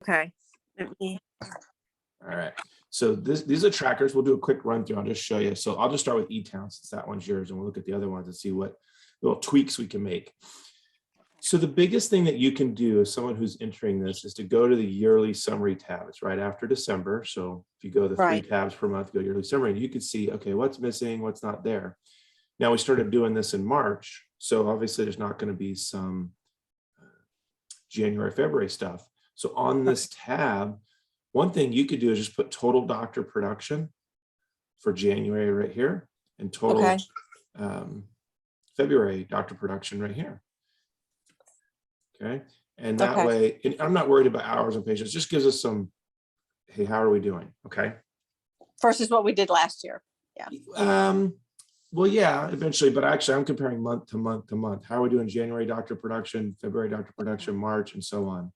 Okay. Let me- All right. So these are trackers. We'll do a quick run through. I'll just show you. So I'll just start with E-Town since that one's yours, and we'll look at the other ones and see what little tweaks we can make. So the biggest thing that you can do as someone who's entering this is to go to the yearly summary tab. It's right after December. So if you go the 3 Right. tabs per month, go yearly summary, and you can see, okay, what's missing, what's not there. Now we started doing this in March. So obviously there's not going to be some January, February stuff. So on this tab, one thing you could do is just put total doctor production for January right here and total Okay. February doctor production right here. Okay. And that Okay. way, and I'm not worried about hours and patients, just gives us some, hey, how are we doing? Okay. Versus what we did last year. Well, yeah, eventually, but actually I'm comparing month to month to month. How are we doing January doctor production, February doctor production, March, and so on.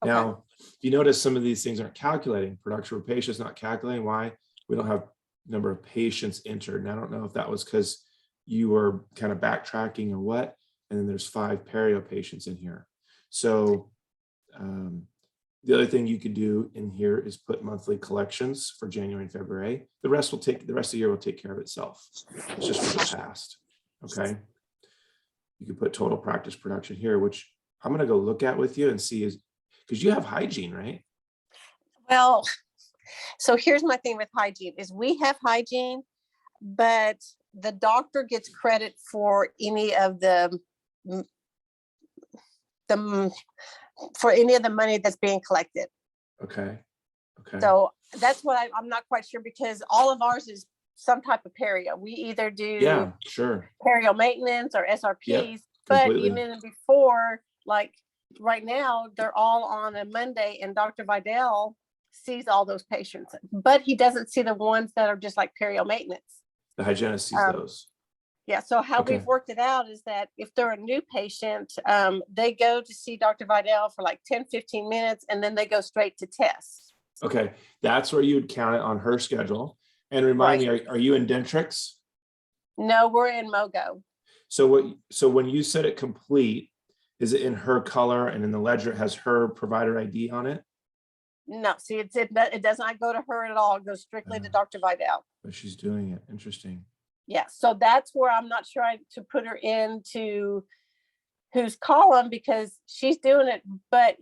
Okay. Now, if you notice some of these things aren't calculating, production per patient is not calculating. Why? We don't have number of patients entered. And I don't know if that was because you were kind of backtracking or what. And then there's 5 perio patients in here. So the other thing you could do in here is put monthly collections for January and February. The rest of the year will take care of itself. It's just for the past. Okay. You can put total practice production here, which I'm going to go look at with you and see is because you have hygiene, right? Well, so here's my thing with hygiene is we have hygiene, but the doctor gets credit for any of the for any of the money that's being collected. Okay. Okay. So that's what I'm not quite sure because all of ours is some type of perio. We either do Yeah, sure. perio maintenance or SRPs, Yep, but completely. even before, like right now, they're all on a Monday and Dr. Vidal sees all those patients, but he doesn't see the ones that are just like perio maintenance. The hygienist sees those. Yeah, so how Okay. we've worked it out is that if they're a new patient, they go to see Dr. Vidal for like 10, 15 minutes, and then they go straight to tests. Okay, that's where you would count it on her schedule. And remind Right. me, are you in Dentrix? No, we're in Mogo. So when you set it complete, is it in her color and in the ledger it has her provider ID on it? No, see, it does not go to her at all. It goes strictly to Dr. Vidal. But she's doing it. Interesting. Yeah, so that's where I'm not sure to put her into whose column because she's doing it, but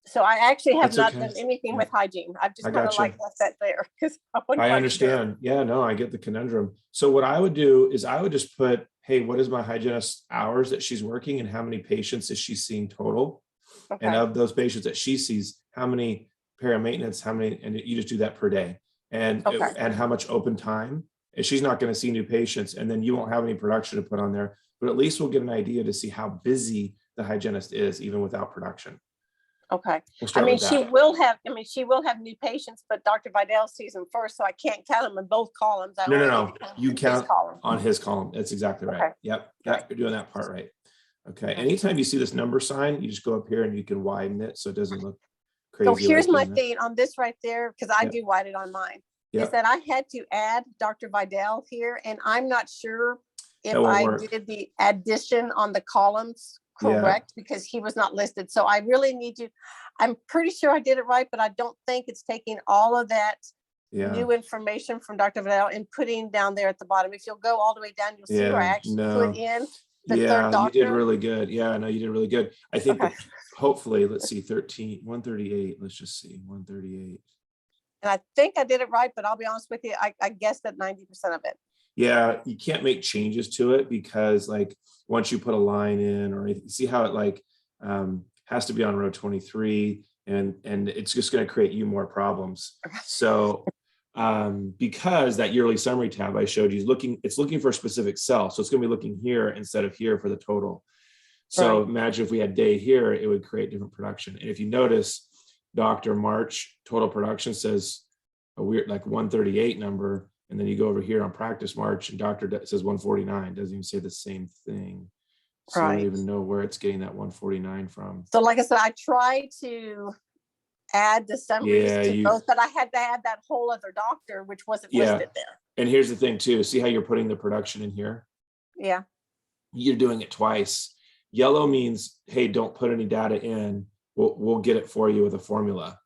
so I actually have That's not okay. done anything Yeah. with hygiene. I've just I kind of gotcha. like left that there because I understand. Yeah, no, I get the conundrum. So what I would do is I would just put, hey, what is my hygienist hours that she's working and how many patients is she seeing total? Okay. And of those patients that she sees, how many perio maintenance, how many, and you just do that per day. And, Okay. and how much open time. And she's not going to see new patients and then you won't have any production to put on there, but at least we'll get an idea to see how busy the hygienist is even without production. Okay. We'll I start mean, with that. she will have new patients, but Dr. Vidal sees them first, so I can't count them in both columns. I No. only need to You in his count column. on his column. That's exactly right. Okay. Yep. You're doing that part right. Okay. Anytime you see this number sign, you just go up here and you can widen it so it doesn't look crazy. So here's like my thing on this right there, because I do widen it on mine, is that I had to add Dr. Vidal here, and I'm not sure if I did the addition on the columns correct because he was not listed. So I really need to, I'm pretty sure I did it right, but I don't think it's taking all of that new information from Dr. Vidal and putting down there at the bottom. If you'll go all the way down, you'll see where I actually put in the third doctor. You did really good. Yeah, no, you did really good. I think hopefully, let's see, 138. Let's just see, 138. And I think I did it right, but I'll be honest with you, I guessed at 90% of it. Yeah, you can't make changes to it because like once you put a line in or anything, see how it like has to be on row 23 and it's just going to create you more problems. So because that yearly summary tab I showed you it's looking for a specific cell. So it's going to be looking here instead of here for the total. So imagine if we had day here, it would create different production. And if you notice, Dr. March total production says a weird like 138 number. And then you go over here on practice March and Dr. says 149, doesn't even say the same thing. So I don't even know where it's getting that 149 from. So like I said, I tried to add the summaries to both, but I had to add that whole other doctor, which wasn't listed there. And here's the thing too, see how you're putting the production in here? Yeah. You're doing it twice. Yellow means, hey, don't put any data in. we'll get it for you with a formula.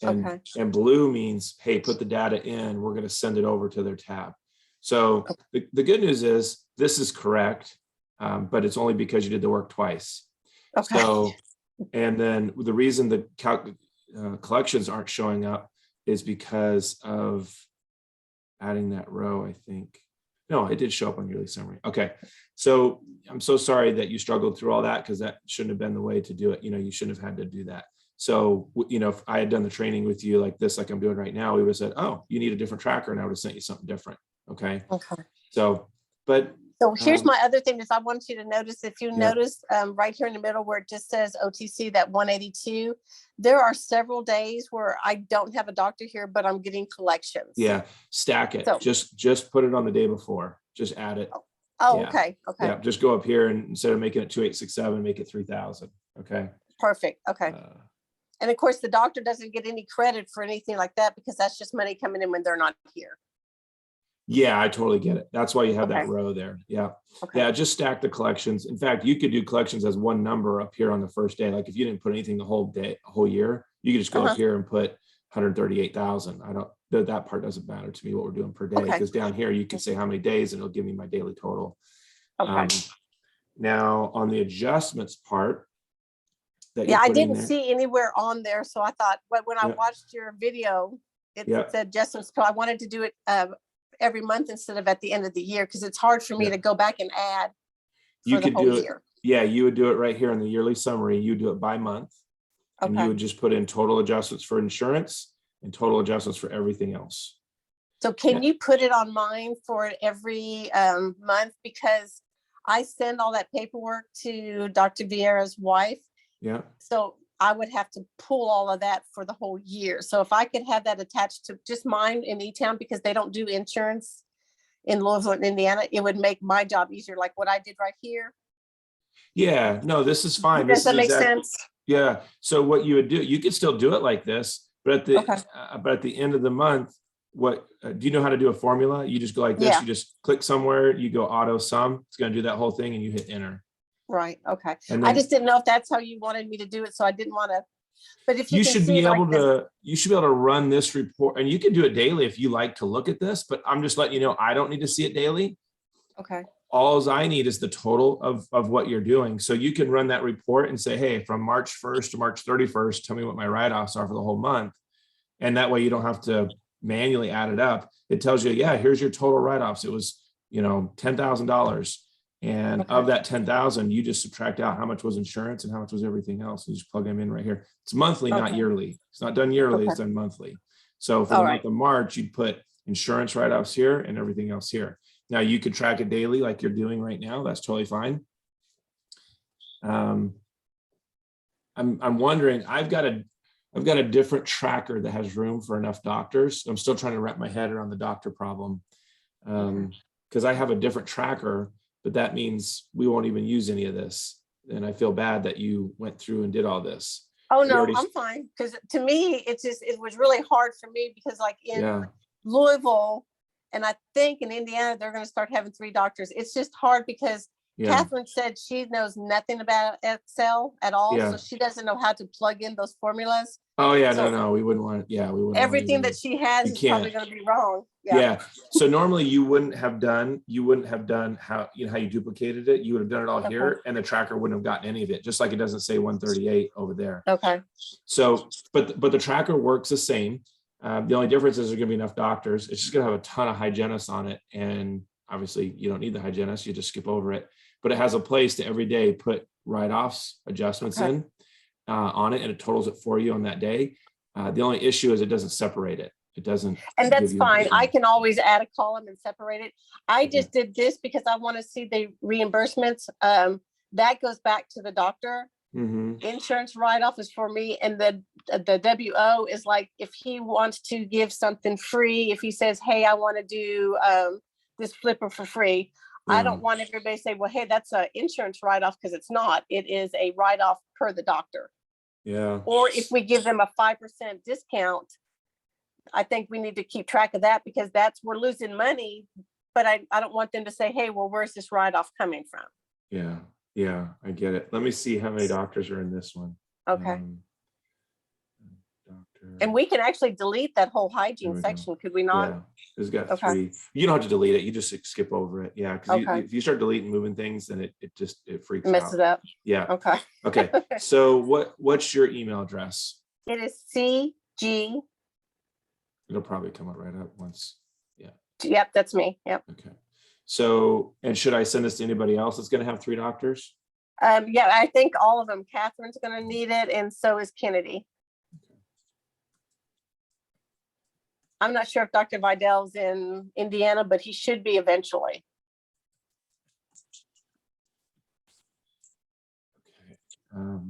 And blue means, hey, put the data in, we're going to send it over to their tab. So the good news is this is correct, but it's only because you did the work twice. So, and then the reason the collections aren't showing up is because of adding that row, I think. No, it did show up on yearly summary. Okay. So I'm so sorry that you struggled through all that, because that shouldn't have been the way to do it. You shouldn't have had to do that. So, if I had done the training with you like this, like I'm doing right now, we would have said, oh, you need a different tracker, and I would have sent you something different. Okay. So, but so here's my other thing is I want you to notice, if you notice right here in the middle where it just says OTC, that 182, there are several days where I don't have a doctor here, but I'm getting collections. Yeah. Stack it. So, just put it on the day before. Just add it. Oh, okay. Yeah. Just go up here, and instead of making it 2867, make it 3000. Okay. Perfect. Okay. And of course, the doctor doesn't get any credit for anything like that, because that's just money coming in when they're not here. Yeah, I totally get it. That's why you have that row there. Yeah. Yeah. Just stack the collections. In fact, you could do collections as one number up here on the first day. Like if you didn't put anything the whole day, whole year, you could just go up here and put 138,000. That part doesn't matter to me what we're doing per day, because down here you can say how many days and it'll give me my daily total. Now on the adjustments part, I didn't see anywhere on there. So I thought, but when I watched your video, it said adjustments. So I wanted to do it every month instead of at the end of the year, because it's hard for me to go back and add for the whole year. Yeah, you would do it right here in the yearly summary. You do it by month. And you would just put in total adjustments for insurance and total adjustments for everything else. So can you put it on mine for every month? Because I send all that paperwork to Dr. Vierra's wife. Yeah. So I would have to pull all of that for the whole year. So if I could have that attached to just mine in E-Town, because they don't do insurance in Louisville, Indiana, it would make my job easier, like what I did right here. Yeah, no, this is fine. Does that make sense? Yeah. So what you would do, you could still do it like this, but at the end of the month, what do you know how to do a formula? You just go like this. You just click somewhere, you go auto sum. It's going to do that whole thing, and you hit enter. Right. Okay. And then, I just didn't know if that's how you wanted me to do it, so I didn't want to. But if you should be able to, you should be able to run this report, and you can do it daily if you like to look at this. But I'm just letting you know, I don't need to see it daily. Okay. All I need is the total of what you're doing. So you can run that report and say, hey, from March 1st to March 31st, tell me what my write-offs are for the whole month. And that way you don't have to manually add it up. It tells you, yeah, here's your total write-offs. It was, $10,000. And of that 10,000, you just subtract out how much was insurance and how much was everything else. You just plug them in right here. It's monthly, not yearly. It's not done yearly, it's done monthly. So for the month of March, you'd put insurance write-offs here and everything else here. Now you could track it daily like you're doing right now. That's totally fine. I'm wondering, I've got a different tracker that has room for enough doctors. I'm still trying to wrap my head around the doctor problem. Because I have a different tracker, but that means we won't even use any of this. And I feel bad that you went through and did all this. Oh no, I'm fine. Because to me, it was really hard for me, because like in Louisville, and I think in Indiana, they're going to start having 3 doctors. It's just hard because Catherine said she knows nothing about Excel at all. So she doesn't know how to plug in those formulas. Oh yeah, so no, we wouldn't want it. Yeah, we wouldn't. Everything that she has is probably going to be wrong. Yeah. So normally you wouldn't have done how you duplicated it. You would have done it all here, and the tracker wouldn't have gotten any of it, just like it doesn't say 138 over there. Okay. So, but the tracker works the same. The only difference is there's going to be enough doctors. It's just going to have a ton of hygienists on it. And obviously you don't need the hygienist, you just skip over it, but it has a place to every day put write-offs, adjustments in on it, and it totals it for you on that day. The only issue is it doesn't separate it. It doesn't. And that's fine. I can always add a column and separate it. I just did this because I want to see the reimbursements. That goes back to the doctor. Insurance write-off is for me, and the WO is like if he wants to give something free. If he says, hey, I want to do this flipper for free, I don't want everybody to say, well, hey, that's an insurance write-off, because it's not. It is a write-off per the doctor. Yeah. Or if we give them a 5% discount, I think we need to keep track of that, because we're losing money, but I don't want them to say, hey, well, where's this write-off coming from? Yeah, I get it. Let me see how many doctors are in this one. Okay. Doctor. And we can actually delete that whole hygiene section, could we not? Yeah, it's got 3. You don't have to delete it. You just skip over it. Yeah, because if you start deleting, moving things, then it freaks out. Messes up. Yeah. Okay. Okay. So what's your email address? It is CG. It'll probably come up right up once. Yeah. Yep, that's me. Yep. Okay. So, and should I send this to anybody else that's going to have 3 doctors? Yeah, I think all of them. Catherine's going to need it, and so is Kennedy. I'm not sure if Dr. Vidal's in Indiana, but he should be eventually. Okay.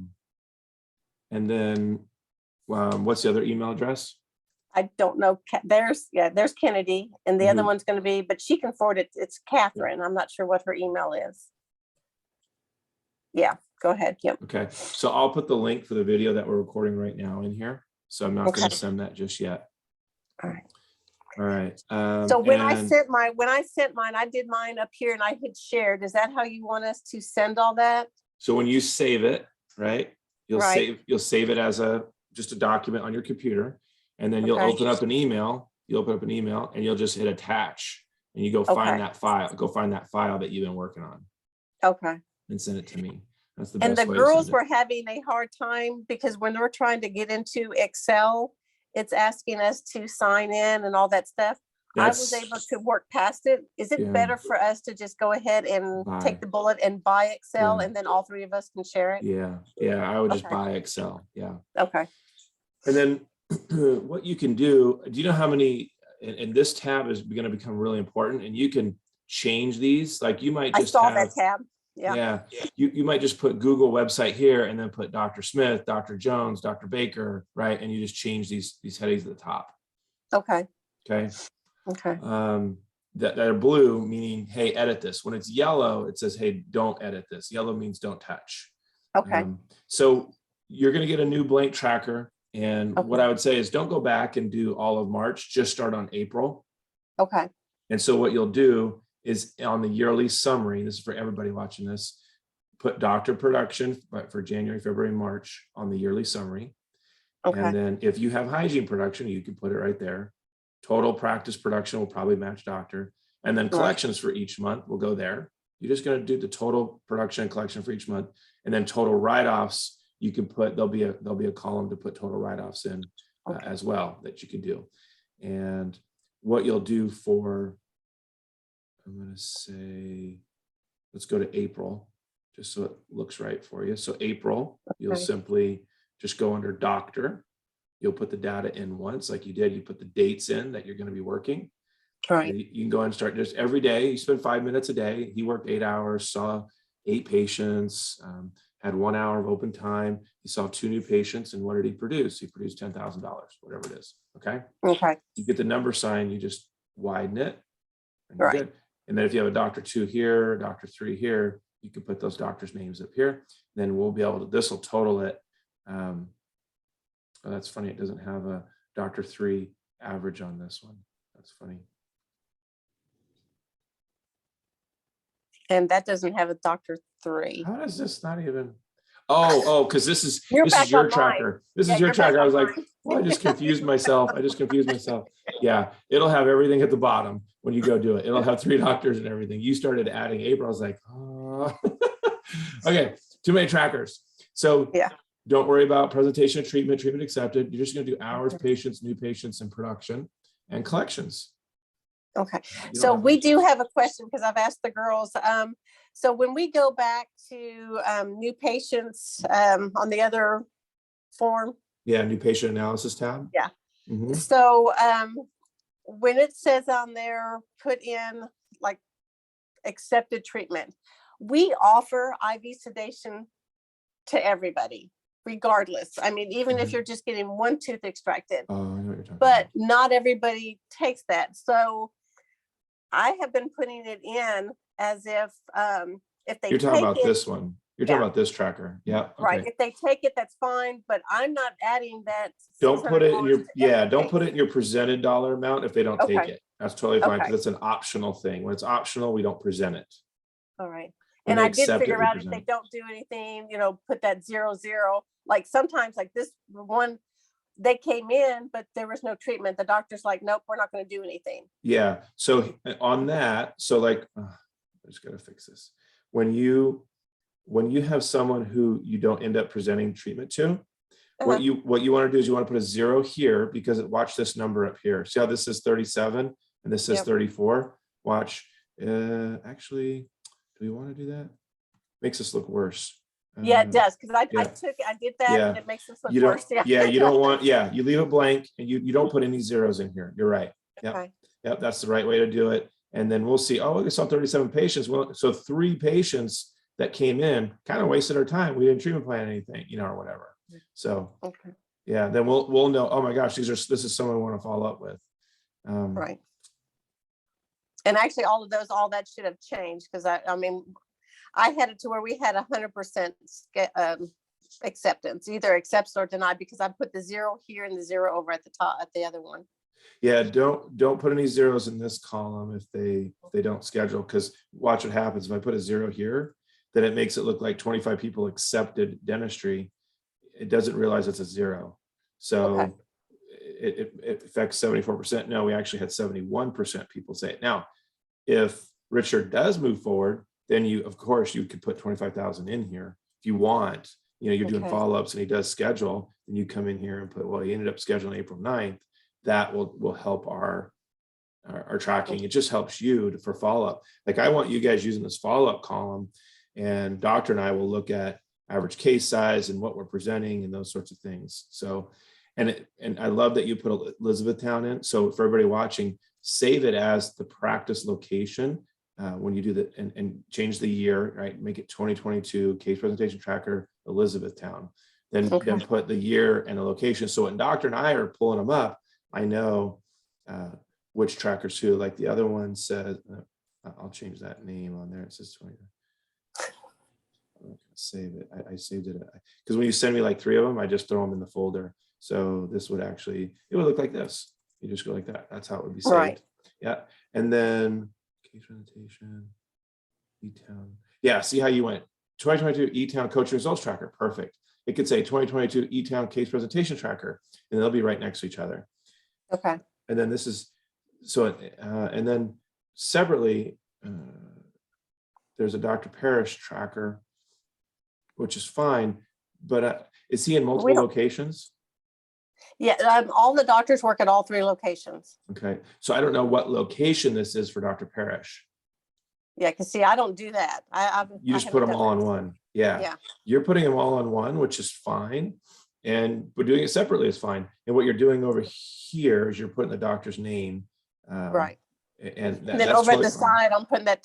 And then what's the other email address? I don't know. There's Kennedy, and the other one's going to be, but she can forward it. It's Catherine. I'm not sure what her email is. Yeah, go ahead. Yep. Okay. So I'll put the link for the video that we're recording right now in here. So I'm not going to send that just yet. All right. All right. So when I sent mine, I did mine up here and I hit shared. Is that how you want us to send all that? So when you save it, right, you'll save it as just a document on your computer, and then you'll open up an email. You'll open up an email and you'll just hit attach, and you go find that file. Go find that file that you've been working on. Okay. And send it to me. That's the best and the way girls were having a hard time because when we're trying to get into Excel, it's asking us to sign in and all that stuff. I was able to work past it. Is it better for us to just go ahead and take the bullet and buy Excel and then all 3 of us can share it? Yeah. Yeah. I would just buy Excel. Yeah. Okay. And then what you can do you know how many, and this tab is going to become really important, and you can change these. Like you might just I saw that tab. Yeah. You might just put Google website here and then put Dr. Smith, Dr. Jones, Dr. Baker, right? And you just change these headings at the top. Okay. Okay. Okay. That are blue, meaning, hey, edit this. When it's yellow, it says, hey, don't edit this. Yellow means don't touch. Okay. So you're going to get a new blank tracker. And what I would say is don't go back and do all of March, just start on April. Okay. And so what you'll do is on the yearly summary, this is for everybody watching this, put doctor production for January, February, March on the yearly summary. Okay. And then if you have hygiene production, you can put it right there. Total practice production will probably match doctor. And then collections for each month will go there. You're just going to do the total production and collection for each month. And then total write-offs, you can put, there'll be a column to put total write-offs in as well that you can do. And what you'll do for, I'm going to say, let's go to April, just so it looks right for you. So April, you'll simply just go under doctor. You'll put the data in once, like you did. You put the dates in that you're going to be working. Right. You can go and start just every day. You spend 5 minutes a day. He worked 8 hours, saw 8 patients, had 1 hour of open time. He saw 2 new patients. And what did he produce? He produced $10,000, whatever it is. Okay. Okay. You get the number sign, you just widen it. And you're good. And then if you have a doctor 2 here, doctor 3 here, you can put those doctors' names up here. Then we'll be able to, this will total it. Oh, that's funny. It doesn't have a doctor 3 average on this one. That's funny. And that doesn't have a doctor 3. How does this not even? Oh, because this is your tracker. This is your tracker. I was like, well, I just confused myself. Yeah, it'll have everything at the bottom when you go do it. It'll have 3 doctors and everything. You started adding April. I was like, oh. Okay, too many trackers. So don't worry about presentation, treatment accepted. You're just going to do hours, patients, new patients, and production and collections. Okay, so we do have a question because I've asked the girls. So when we go back to new patients on the other form. Yeah, new patient analysis tab. Yeah. Mm-hmm. So when it says on there, put in like accepted treatment, we offer IV sedation to everybody, regardless. I mean, even if you're just getting 1 tooth extracted, I know what you're talking but about. not everybody takes that. So I have been putting it in as if they you're talking about this one. You're talking about this tracker. Yeah. Okay. Right. If they take it, that's fine. But I'm not adding that. Don't put it in your don't put it in your presented dollar amount if they don't take it. That's totally fine because it's an optional thing. When it's optional, we don't present it. All right. And I did figure out if they don't do anything, put that 0, like sometimes like this one, they came in, but there was no treatment. The doctor's like, nope, we're not going to do anything. Yeah. So on that, so like, I just got to fix this. When you have someone who you don't end up presenting treatment to, what you want to do is you want to put a 0 here, because watch this number up here. See how this is 37 and this is 34. Watch. Actually, do we want to do that? Makes us look worse. Yeah, it does, because I did that, and it makes us look worse. You don't want, you leave it blank, and you don't put any zeros in here. You're right. Okay. Yep, that's the right way to do it. And then we'll see, oh, we saw 37 patients. Well, so 3 patients that came in kind of wasted our time. We didn't treatment plan anything, or whatever. So, yeah, then we'll know, oh my gosh, this is someone we want to follow up with. Right. And actually all that should have changed, because I had it to where we had 100% acceptance, either accepts or denied, because I put the 0 here and the 0 over at the top at the other one. Yeah, don't put any zeros in this column if they don't schedule, because watch what happens. If I put a 0 here, then it makes it look like 25 people accepted dentistry. It doesn't realize it's a 0. So it affects 74%. No, we actually had 71% people say it. Now, if Richard does move forward, then of course you could put 25,000 in here if you want. You're doing follow-ups and he does schedule, and you come in here and put, well, he ended up scheduling April 9th. That will help our tracking. It just helps you for follow-up. Like, I want you guys using this follow-up column, and Doctor and I will look at average case size and what we're presenting and those sorts of things. So, and I love that you put Elizabethtown in. So for everybody watching, save it as the practice location when you do that, and change the year, right? Make it 2022 case presentation tracker Elizabethtown. Then put the year and the location. So when Doctor and I are pulling them up, I know which tracker's who. Like the other one says, I'll change that name on there. It says 20. I'm not gonna save it. I saved it because when you send me like 3 of them, I just throw them in the folder. So this would it would look like this. You just go like that. That's how it would be saved. Right. Yeah. And then case presentation, E-Town. Yeah. See how you went 2022 E-Town coaching results tracker. Perfect. It could say 2022 E-Town case presentation tracker, and they'll be right next to each other. Okay. And then this is and then separately, there's a Dr. Parrish tracker, which is fine, but is he in multiple locations? Yeah, all the doctors work at all 3 locations. Okay, so I don't know what location this is for Dr. Parrish. Yeah, because see, I don't do that. You just put them all on one. Yeah, you're putting them all on one, which is fine, but doing it separately is fine. And what you're doing over here is you're putting the doctor's name. Right. And then over at the side, I'm putting that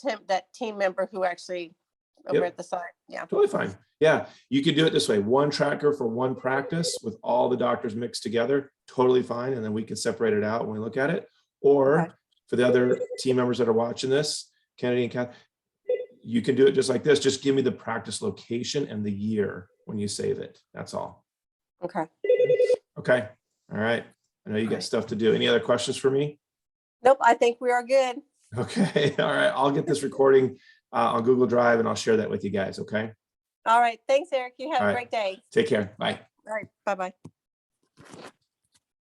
team member who actually over at the side. Yeah. Totally fine. Yeah. You could do it this way. One tracker for one practice with all the doctors mixed together. Totally fine. And then we can separate it out when we look at it. Or for the other team members that are watching this, Kennedy and Kath, you can do it just like this. Just give me the practice location and the year when you save it. That's all. Okay. Okay. All right. I know you got stuff to do. Any other questions for me? Nope. I think we are good. Okay. All right. I'll get this recording on Google Drive, and I'll share that with you guys. Okay. All right. Thanks, Eric. You have a great day. Take care. Bye. All right. Bye-bye.